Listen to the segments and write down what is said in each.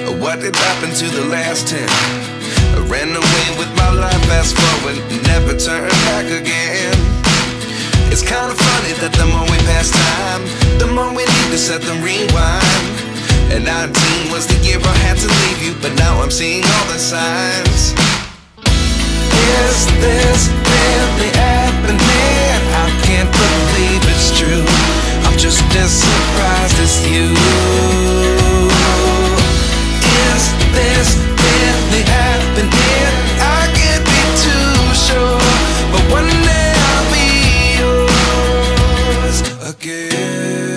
What did happen to the last 10? I ran away with my life, fast forward, never turn back again. It's kinda funny that the more we pass time, the more we need to set the rewind. And 19 was the year I had to leave you, but now I'm seeing all the signs. Is this really happening? I can't believe it's true. I'm just as surprised as you. Is this really happening? I can't be too sure, but one day I'll be yours again.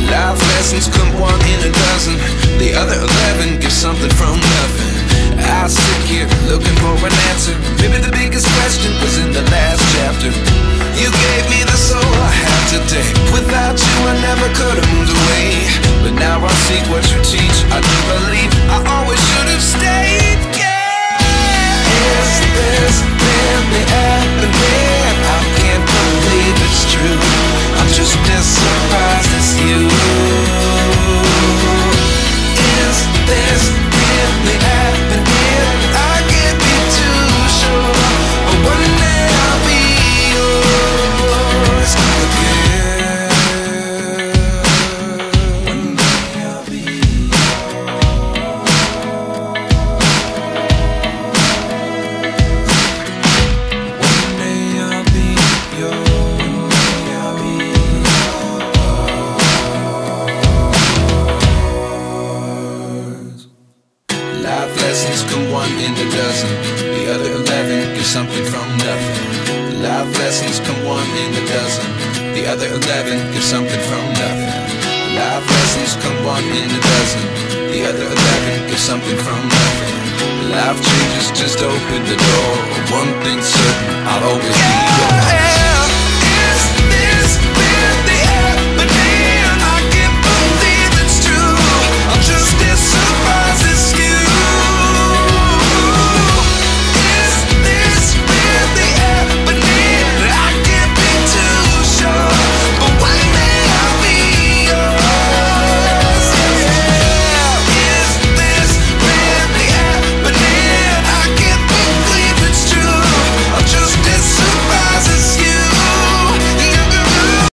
Life lessons come one in a dozen. The other 11 give something from nothing. I sit here looking for an answer. Maybe the biggest question was in the last chapter. You gave me the soul I have today. Without you I never could have moved away. But now I see what you teach. I do believe I always should have stayed. Yeah. Is this really happening? I can't believe it's true. I'm just as surprised as you. Is this really happening? I can't be too sure, but one day I'll be yours again. One day I'll be One day I'll be yours. I'll be yours. Life lessons come one in a dozen. The other 11 give something from nothing. Life lessons come one in a dozen. The other 11 give something from nothing. Life lessons come one in a dozen. The other 11 give something from nothing. Life changes, just open the door. One thing's certain, I'll always be